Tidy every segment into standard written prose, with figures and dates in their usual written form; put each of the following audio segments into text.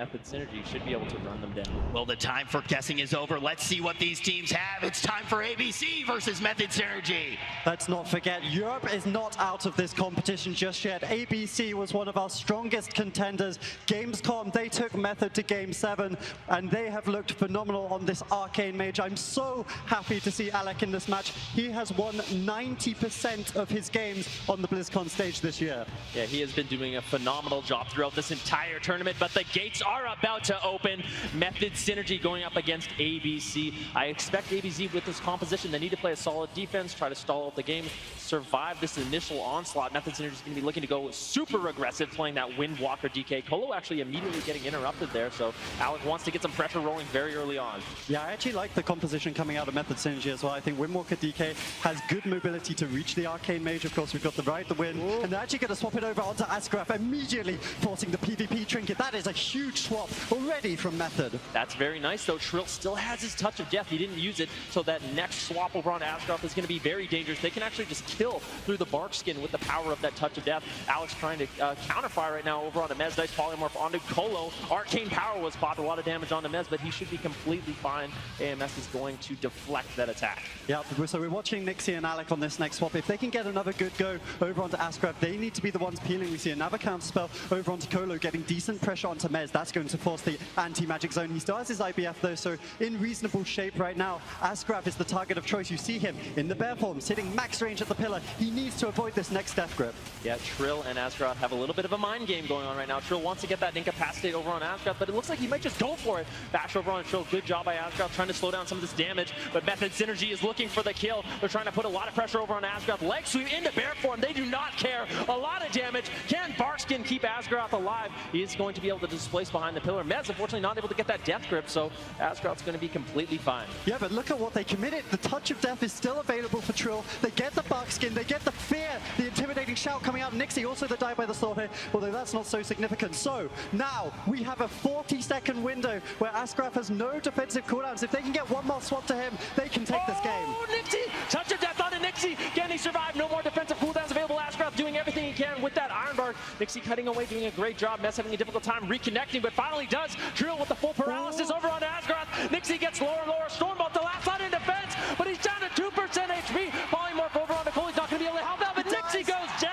Method Synergy should be able to run them down. Well, the time for guessing is over. Let's see what these teams have. It's time for ABC versus Method Synergy. Let's not forget, Europe is not out of this competition just yet. ABC was one of our strongest contenders. Gamescom, they took Method to Game 7, and they have looked phenomenal on this Arcane Mage. I'm so happy to see Alec in this match. He has won 90% of his games on the BlizzCon stage this year. Yeah, he has been doing a phenomenal job throughout this entire tournament, but the gates are about to open. Method Synergy going up against ABC. I expect ABC with this composition, they need to play a solid defense, try to stall out the game, survive this initial onslaught. Method Synergy is going to be looking to go super aggressive, playing that Windwalker DK. Colo actually immediately getting interrupted there, so Alec wants to get some pressure rolling very early on. Yeah, I actually like the composition coming out of Method Synergy as well. I think Windwalker DK has good mobility to reach the Arcane Mage. Of course, we've got the Ride the Wind, and they're actually going to swap it over onto Asgraf, immediately forcing the PvP trinket. That is a huge swap already from Method. That's very nice, though. Trill still has his Touch of Death. He didn't use it, so that next swap over on Asgraf is going to be very dangerous. They can actually just kill through the Bark Skin with the power of that Touch of Death. Alex trying to counterfire right now over onto Mez. Nice polymorph onto Colo. Arcane Power was popped, a lot of damage onto Mez, but he should be completely fine. AMS is going to deflect that attack. Yeah, so we're watching Nixie and Alec on this next swap. If they can get another good go over onto Asgraf, they need to be the ones peeling. We see another counter spell over onto Colo, getting decent pressure onto Mez. That's going to force the anti-magic zone. He still has his IBF though, so in reasonable shape right now. Asgraf is the target of choice. You see him in the bear form, sitting max range at the pillar. He needs to avoid this next death grip. Yeah, Trill and Asgraf have a little bit of a mind game going on right now. Trill wants to get that incapacitate over on Asgraf, but it looks like he might just go for it. Bash over on Trill. Good job by Asgraf trying to slow down some of this damage, but Method Synergy is looking for the kill. They're trying to put a lot of pressure over on Asgraf. Leg sweep into bear form. They do not care. A lot of damage. Can Barkskin keep Asgraf alive? He is going to be able to displace behind the pillar. Mez, unfortunately, not able to get that death grip, so Asgraf's going to be completely fine. Yeah, but look at what they committed. The Touch of Death is still available for Trill. They get the Barkskin, they get the fear, the intimidating shout coming out. Nixie also the die by the sword here, although that's not so significant. So now we have a 40-second window where Asgraf has no defensive cooldowns. If they can get one more swap to him, they can take this game. Oh, Nixie! Touch of Death onto Nixie! Can he survive? No more defensive cooldowns available. Asgraf doing everything he can with that Iron Bar. Nixie cutting away, doing a great job. Mess having a difficult time reconnecting, but finally does. Trill with the full paralysis over on Asgraf. Nixie gets lower and lower. Stormbolt the last line in defense, but he's down to 2% HP. Polymorph over on Nicole. He's not going to be able to help out, but Nixie goes down.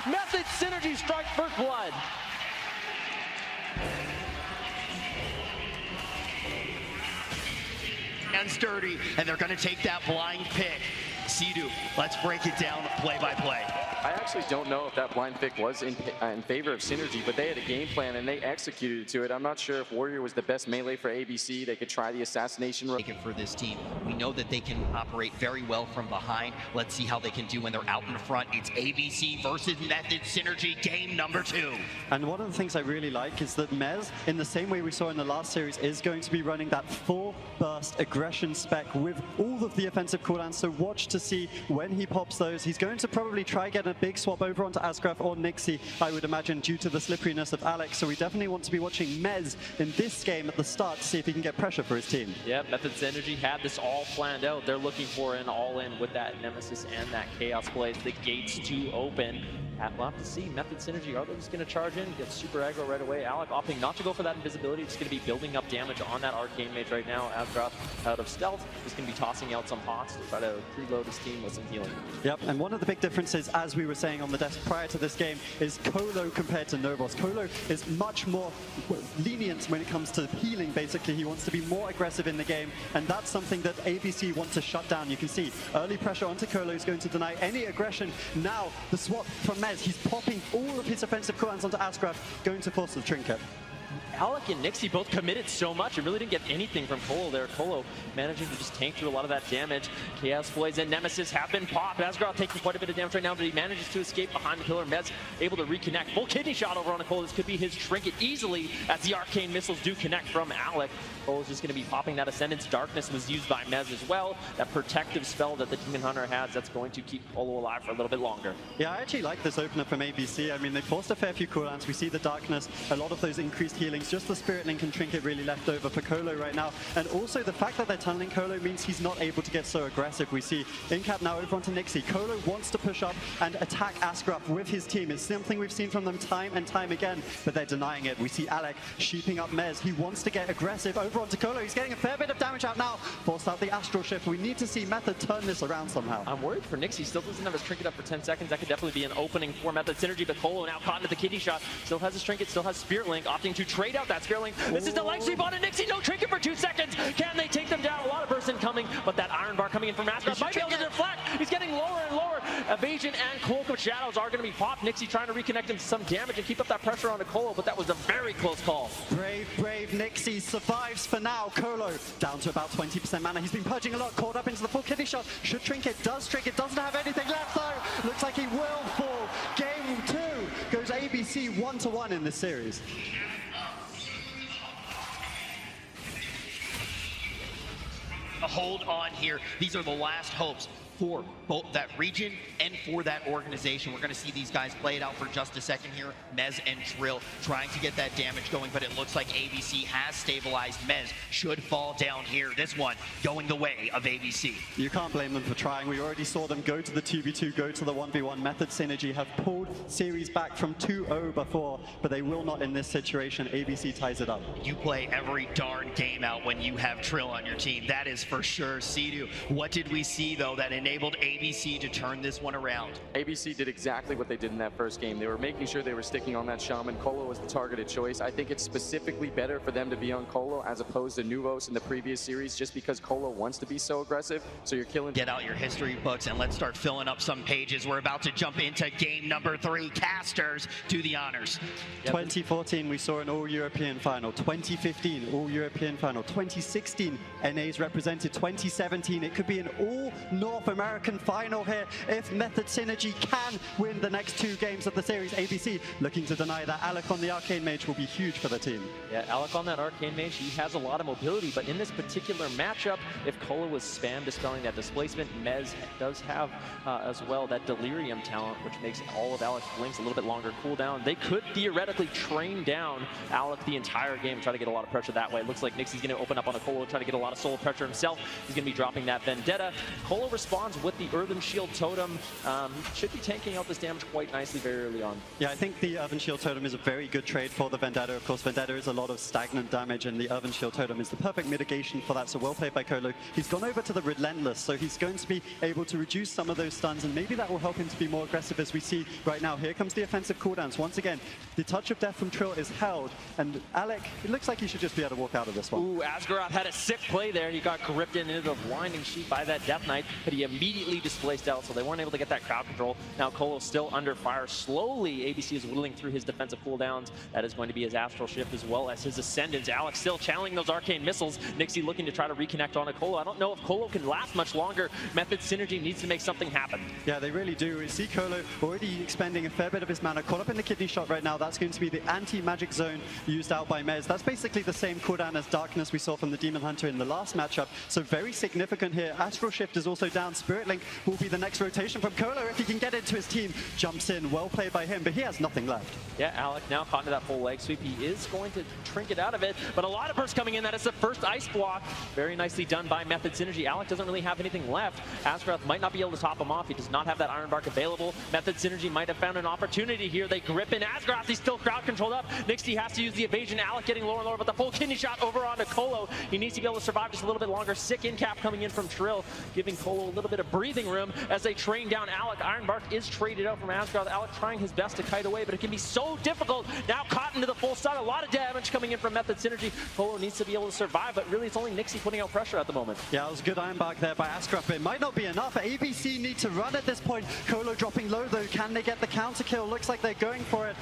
Method Synergy strike first blood. And sturdy, and they're going to take that blind pick. Sidu, let's break it down play by play. I actually don't know if that blind pick was in favor of Synergy, but they had a game plan and they executed to it. I'm not sure if Warrior was the best melee for ABC. They could try the assassination. For this team, we know that they can operate very well from behind. Let's see how they can do when they're out in front. It's ABC versus Method Synergy, game number 2. And one of the things I really like is that Mez, in the same way we saw in the last series, is going to be running that full burst aggression spec with all of the offensive cooldowns. So watch to see when he pops those. He's going to probably try get a big swap over onto Asgraf or Nixie, I would imagine, due to the slipperiness of Alex. So we definitely want to be watching Mez in this game at the start to see if he can get pressure for his team. Yeah, Method Synergy had this all planned out. They're looking for an all-in with that Nemesis and that Chaos Blade. The gates to open. We'll have to see. Method Synergy, are they just going to charge in, get super aggro right away? Alec opting not to go for that invisibility. Just going to be building up damage on that Arcane Mage right now. Asgraf out of stealth, just going to be tossing out some pots to try to preload his team with some healing. Yep, and one of the big differences, as we were saying on the desk prior to this game, is Colo compared to Novos. Colo is much more lenient when it comes to healing, basically. He wants to be more aggressive in the game, and that's something that ABC want to shut down. You can see early pressure onto Colo is going to deny any aggression. Now, the swap from Mez, he's popping all of his offensive cooldowns onto Asgraf, going to force the trinket. Alec and Nixie both committed so much and really didn't get anything from Colo there. Colo managing to just tank through a lot of that damage. Chaos Blades and Nemesis have been popped. Asgraf taking quite a bit of damage right now, but he manages to escape behind the pillar. Mez able to reconnect. Full kidney shot over on Colo. This could be his trinket easily as the arcane missiles do connect from Alec. Colo's just going to be popping that Ascendance. Darkness was used by Mez as well. That protective spell that the Demon Hunter has, that's going to keep Colo alive for a little bit longer. Yeah, I actually like this opener from ABC. I mean, they forced a fair few cooldowns. We see the Darkness, a lot of those increased healing means just the Spirit Link and Trinket really left over for Colo right now. And also the fact that they're tunneling Colo means he's not able to get so aggressive. We see Incap now over onto Nixie. Colo wants to push up and attack Asgraf with his team. It's something we've seen from them time and time again, but they're denying it. We see Alec sheeping up Mez. He wants to get aggressive over onto Colo. He's getting a fair bit of damage out now. Forced out the Astral Shift. We need to see Method turn this around somehow. I'm worried for Nixie. Still doesn't have his Trinket up for 10 seconds. That could definitely be an opening for Method Synergy, but Colo now caught into the kidney shot. Still has his Trinket, still has Spirit Link, opting to trade out that Spirit Link. This is the leg sweep on a Nixie. No Trinket for 2 seconds. Can they take them down? A lot of burst incoming, but that Iron Bar coming in from Asgraf might be able to deflect. He's getting lower and lower. Evasion and Cloak of Shadows are going to be popped. Nixie trying to reconnect him to some damage and keep up that pressure on Colo, but that was a very close call. Brave Nixie survives for now. Colo down to about 20% mana. He's been purging a lot, caught up into the full kidney shot. Should Trinket, does Trinket, doesn't have anything left though. Looks like he will fall. Game 2 goes ABC 1-1 in this series. Hold on here. These are the last hopes for both that region and for that organization. We're going to see these guys play it out for just a second here. Mez and Drill trying to get that damage going, but it looks like ABC has stabilized. Mez should fall down here. This one going the way of ABC. You can't blame them for trying. We already saw them go to the 2v2, go to the 1v1. Method Synergy have pulled series back from 2-0 before, but they will not in this situation. ABC ties it up. You play every darn game out when you have Trill on your team. That is for sure. Sidu, what did we see though that enabled ABC to turn this one around? ABC did exactly what they did in that first game. They were making sure they were sticking on that Shaman. Colo was the targeted choice. I think it's specifically better for them to be on Colo as opposed to Nuvos in the previous series, just because Colo wants to be so aggressive. So you're killing. Get out your history books and let's start filling up some pages. We're about to jump into game number 3. Casters, do the honors. 2014, we saw an all-European final. 2015, all-European final. 2016, NA's represented. 2017, it could be an all-North American final here if Method Synergy can win the next 2 games of the series. ABC looking to deny that. Alec on the Arcane Mage will be huge for the team. Yeah, Alec on that Arcane Mage, he has a lot of mobility, but in this particular matchup, if Colo was spam dispelling that displacement, Mez does have as well that Delirium talent, which makes all of Alec's blinks a little bit longer cooldown. They could theoretically train down Alec the entire game, try to get a lot of pressure that way. It looks like Nixie's going to open up on a Colo, try to get a lot of soul pressure himself. He's going to be dropping that Vendetta. Colo responds with the Earthen Shield Totem. Should be tanking out this damage quite nicely very early on. Yeah, I think the Earthen Shield Totem is a very good trade for the Vendetta. Of course, Vendetta is a lot of stagnant damage, and the Earthen Shield Totem is the perfect mitigation for that, so well played by Colo. He's gone over to the Relentless, so he's going to be able to reduce some of those stuns, and maybe that will help him to be more aggressive as we see right now. Here comes the offensive cooldowns. Once again, the Touch of Death from Trill is held, and Alec, it looks like he should just be able to walk out of this one. Ooh, Asgaroth had a sick play there. He got gripped into the Blinding Sheet by that Death Knight, but he immediately displaced out, so they weren't able to get that crowd control. Now Colo still under fire. Slowly, ABC is whittling through his defensive cooldowns. That is going to be his Astral Shift as well as his Ascendance. Alex still channeling those Arcane Missiles. Nixie looking to try to reconnect on a Colo. I don't know if Colo can last much longer. Method Synergy needs to make something happen. Yeah, they really do. We see Colo already expending a fair bit of his mana. Caught up in the kidney shot right now. That's going to be the anti-magic zone used out by Mez. That's basically the same cooldown as Darkness we saw from the Demon Hunter in the last matchup. So very significant here. Astral Shift is also down. Spirit Link will be the next rotation from Colo if he can get into his team. Jumps in. Well played by him, but he has nothing left. Yeah, Alec now caught into that full leg sweep. He is going to Trinket out of it, but a lot of burst coming in. That is the first ice block. Very nicely done by Method Synergy. Alec doesn't really have anything left. Asgaroth might not be able to top him off. He does not have that Iron Bark available. Method Synergy might have found an opportunity here. They grip in Asgaroth. He's still crowd controlled up. Nixie has to use the evasion. Alec getting lower and lower, but the full kidney shot over onto Colo. He needs to be able to survive just a little bit longer. Sick Incap coming in from Trill, giving Colo a little bit of breathing room as they train down Alec. Iron Bark is traded out from Asgaroth. Alec trying his best to kite away, but it can be so difficult. Now caught into the full stun. A lot of damage coming in from Method Synergy. Colo needs to be able to survive, but really it's only Nixie putting out pressure at the moment. Yeah, it was a good Iron Bark there by Asgaroth, but it might not be enough. ABC need to run at this point. Colo dropping low though. Can they get the counter kill? Looks like they're going for it.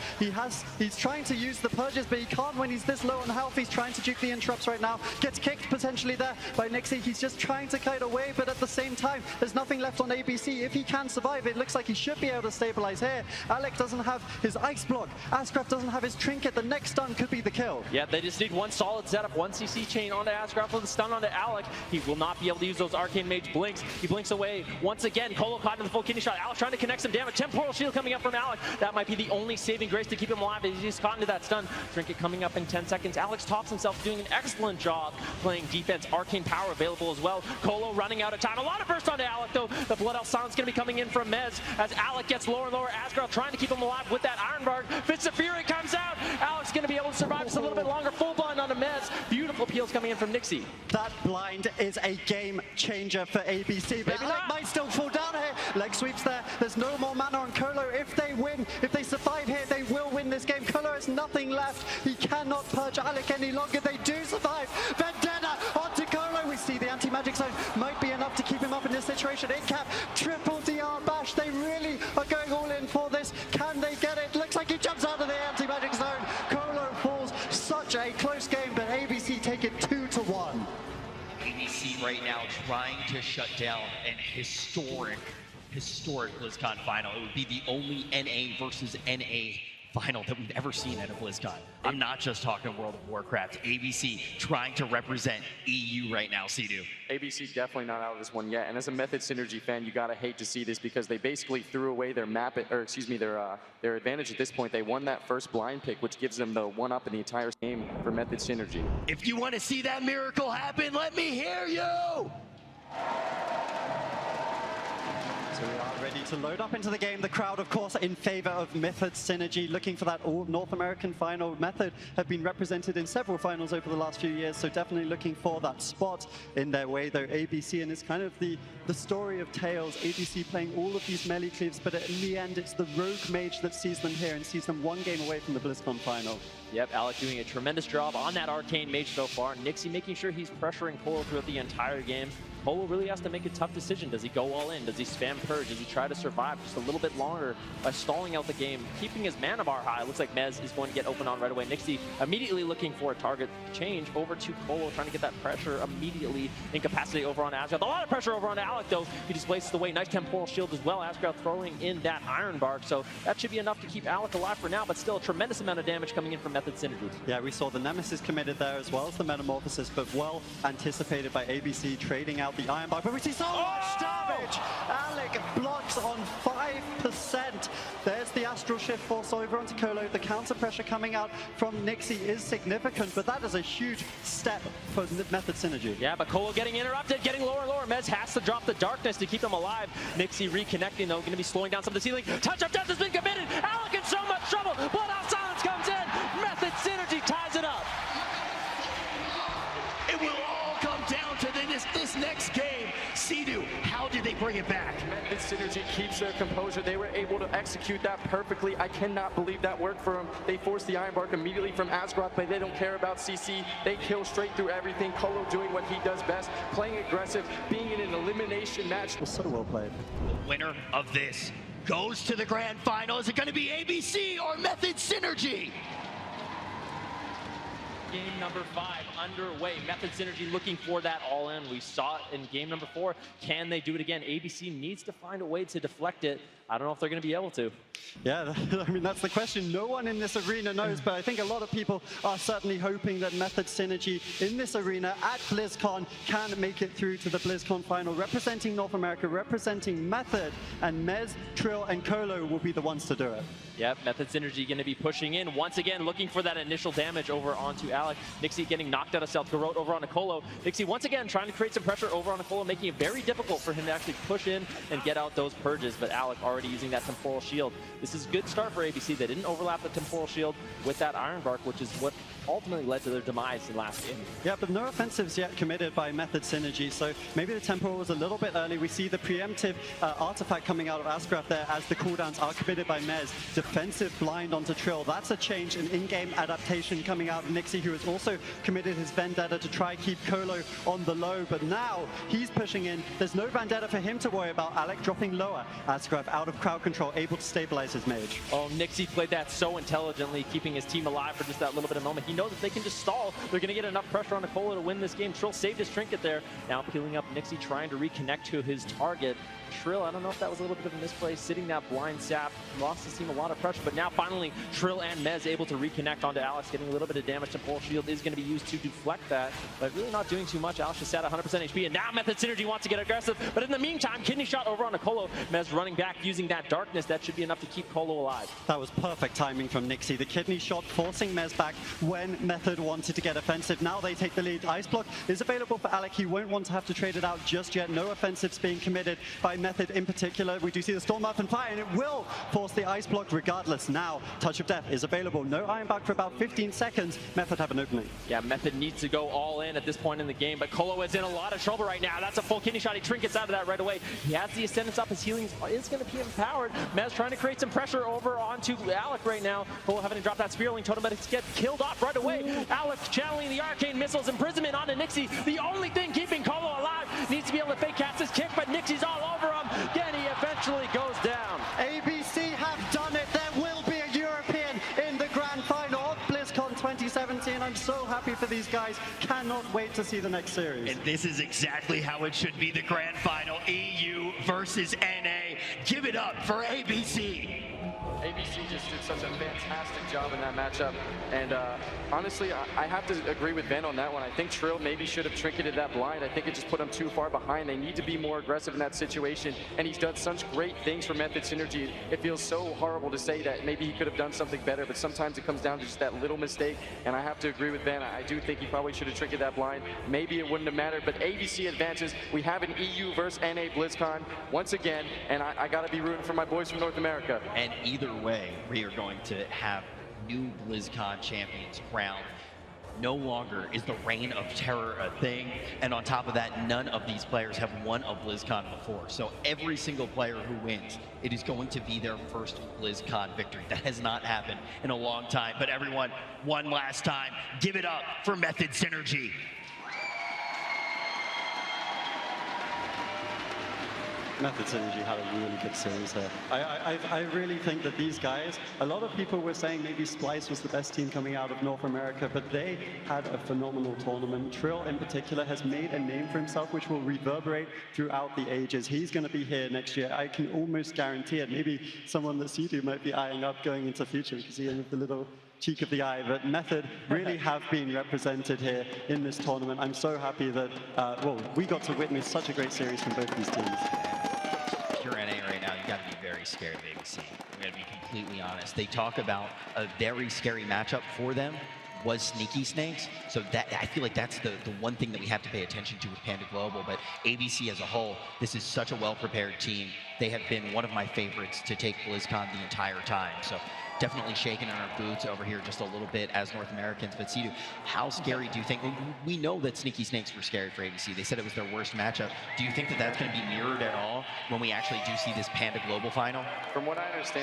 He's trying to use the purges, but he can't when he's this low on health. He's trying to juke the interrupts right now. Gets kicked potentially there by Nixie. He's just trying to kite away, but at the same time, There's nothing left on ABC. If he can survive, it looks like he should be able to stabilize here. Alec doesn't have his ice block. Asgraf doesn't have his trinket. The next stun could be the kill. Yeah, they just need one solid setup, one CC chain onto Asgraf with a stun onto Alec. He will not be able to use those Arcane Mage blinks. He blinks away once again. Colo caught in the full kidney shot. Alec trying to connect some damage. Temporal shield coming up from Alec. That might be the only saving grace to keep him alive. He's just caught into that stun. Trinket coming up in 10 seconds. Alex tops himself, doing an excellent job playing defense. Arcane power available as well. Colo running out of time. A lot of burst onto Alec though. The Blood Elf Silence going to be coming in from Mez as Alec gets lower and lower. Asgraf trying to keep him alive with that Iron Bark. Fits of Fury comes out. Alex going to be able to survive just a little bit longer. Full blind onto Mez. Beautiful peels coming in from Nixie. That blind is a game changer for ABC, but Alec might still fall down here. Leg sweeps there. There's no more mana on Colo. If they win, if they survive here, they will win this game. Colo has nothing left. He cannot purge Alec any longer. They do survive. Vendetta onto Colo. We see the anti-magic zone might be enough to keep him up in this situation. Incap, triple DR bash. They really are going all in for this. Can they get it? Looks like he jumps out of the anti-magic zone. Colo falls. Such a close game, but ABC take it 2-1. ABC right now trying to shut down an historic BlizzCon final. It would be the only NA versus NA final that we've ever seen at a BlizzCon. I'm not just talking World of Warcraft. ABC trying to represent EU right now, Sidu. ABC definitely not out of this one yet. And as a Method Synergy fan, you gotta hate to see this because they basically threw away their their advantage at this point. They won that first blind pick, which gives them the one up in the entire game for Method Synergy. If you want to see that miracle happen, let me hear you. So we are ready to load up into the game. The crowd, of course, in favor of Method Synergy, looking for that all North American final. Method have been represented in several finals over the last few years, so definitely looking for that spot in their way, though ABC, and it's kind of the story of Tales. ABC playing all of these melee cleaves, but in the end, it's the Rogue Mage that sees them here and sees them one game away from the BlizzCon final. Yep, Alec doing a tremendous job on that Arcane Mage so far. Nixie making sure he's pressuring Colo throughout the entire game. Colo really has to make a tough decision. Does he go all in? Does he spam purge? Does he try to survive just a little bit longer by stalling out the game, keeping his mana bar high? Looks like Mez is going to get open on right away. Nixie immediately looking for a target change over to Colo, trying to get that pressure immediately. Incapacitate over on Asgraf. A lot of pressure over on Alec though. He displaces the way. Nice temporal shield as well. Asgraf throwing in that Iron Bark. So that should be enough to keep Alec alive for now, but still a tremendous amount of damage coming in from Method Synergy. Yeah, we saw the Nemesis committed there as well as the Metamorphosis, but well anticipated by ABC, trading out the Iron Bark. But we see so much damage! Alec blocks on 5%. There's the Astral Shift force over onto Colo. The counter pressure coming out from Nixie is significant, but that is a huge step for Method Synergy. Yeah, but Colo getting interrupted, getting lower and lower. Mez has to drop the darkness to keep him alive. Nixie reconnecting though, going to be slowing down some of the ceiling. Touch of Death has been committed! Alec in so much trouble! Blood Elf Silence comes in! Method Synergy ties it up! It will all come down to this next game. Sidu, how did they bring it back? Method Synergy keeps their composure. They were able to execute that perfectly. I cannot believe that worked for them. They forced the Iron Bark immediately from Asgraf, but they don't care about CC. They kill straight through everything. Colo doing what he does best, playing aggressive, being in an elimination match. So well played. The winner of this goes to the grand final. Is it going to be ABC or Method Synergy? Game number 5 underway. Method Synergy looking for that all-in. We saw it in game number 4. Can they do it again? ABC needs to find a way to deflect it. I don't know if they're going to be able to. Yeah, I mean, that's the question. No one in this arena knows, but I think a lot of people are certainly hoping that Method Synergy in this arena at BlizzCon can make it through to the BlizzCon final, representing North America, representing Method, and Mez, Trill, and Colo will be the ones to do it. Yep, Method Synergy going to be pushing in once again, looking for that initial damage over onto Alec. Nixie getting knocked out of South Garot over onto Colo. Nixie once again trying to create some pressure over onto Colo, making it very difficult for him to actually push in and get out those purges, but Alec already using that temporal shield. This is a good start for ABC. They didn't overlap the temporal shield with that Iron Bark, which is what ultimately led to their demise in last game. Yeah, but no offensives yet committed by Method Synergy, so maybe the temporal was a little bit early. We see the preemptive artifact coming out of Asgraf there as the cooldowns are committed by Mez. Defensive blind onto Trill. That's a change in in-game adaptation coming out of Nixie, who has also committed his Vendetta to try keep Colo on the low, but now he's pushing in. There's no Vendetta for him to worry about. Alec dropping lower. Asgraf out of crowd control, able to stabilize his mage. Oh, Nixie played that so intelligently, keeping his team alive for just that little bit of moment. He know that they can just stall. They're going to get enough pressure on Nicola to win this game. Trill saved his trinket there. Now peeling up Nixie, trying to reconnect to his target. Trill, I don't know if that was a little bit of a misplay, sitting that blind sap, lost his team a lot of pressure, but now finally Trill and Mez able to reconnect onto Alex, getting a little bit of damage to Pole Shield is going to be used to deflect that, but really not doing too much. Alex just at 100% HP, and now Method Synergy wants to get aggressive, but in the meantime, kidney shot over on Colo. Mez running back, using that darkness, that should be enough to keep Colo alive. That was perfect timing from Nixie. The kidney shot forcing Mez back when Method wanted to get offensive. Now they take the lead. Ice Block is available for Alec. He won't want to have to trade it out just yet. No offensives being committed by Method in particular. We do see the Storm up and fire, and it will force the Ice Block regardless. Now, Touch of Death is available. No Iron Back for about 15 seconds. Method have an opening. Yeah, Method needs to go all in at this point in the game, but Colo is in a lot of trouble right now. That's a full kidney shot. He trinkets out of that right away. He has the Ascendance up. His healing is going to be empowered. Mez trying to create some pressure over onto Alec right now. Colo having to drop that Spearling Totem, but it's get killed off right away. Alec channeling the Arcane Missiles. Imprisonment onto Nixie. The only thing keeping Colo alive. Needs to be able to fake cast his kick, but Nixie's all over him. Again, he eventually goes down. ABC have done it. There will be a European in the grand final of BlizzCon 2017. I'm so happy for these guys. Cannot wait to see the next series. And this is exactly how it should be, the grand final. EU versus NA. Give it up for ABC. ABC just did such a fantastic job in that matchup, and honestly, I have to agree with Ben on that one. I think Trill maybe should have trinketed that blind. I think it just put him too far behind. They need to be more aggressive in that situation, and he's done such great things for Method Synergy. It feels so horrible to say that maybe he could have done something better, but sometimes it comes down to just that little mistake, and I have to agree with Ben. I do think he probably should have trinketed that blind. Maybe it wouldn't have mattered, but ABC advances. We have an EU versus NA BlizzCon once again, and I got to be rooting for my boys from North America. And either way, we are going to have new BlizzCon champions crowned. No longer is the reign of terror a thing, and on top of that, none of these players have won a BlizzCon before. So every single player who wins, it is going to be their first BlizzCon victory. That has not happened in a long time, but everyone, one last time, give it up for Method Synergy. Method Synergy had a really good series here. I really think that these guys, a lot of people were saying maybe Splice was the best team coming out of North America, but they had a phenomenal tournament. Trill in particular has made a name for himself, which will reverberate throughout the ages. He's going to be here next year. I can almost guarantee it. Maybe someone that Sidu might be eyeing up going into future. You can see him with the little cheek of the eye, but Method really have been represented here in this tournament. I'm so happy that, well, we got to witness such a great series from both these teams. If you're NA right now, you got to be very scared of ABC. We're going to be completely honest. They talk about a very scary matchup for them was Sneaky Snakes. So that, I feel like that's the one thing that we have to pay attention to with Panda Global. But ABC as a whole, this is such a well-prepared team. They have been one of my favorites to take BlizzCon the entire time. So definitely shaking in our boots over here just a little bit as North Americans. But Sidu, how scary do you think? We know that Sneaky Snakes were scary for ABC. They said it was their worst matchup. Do you think that that's going to be mirrored at all when we actually do see this Panda Global final? From what I understand,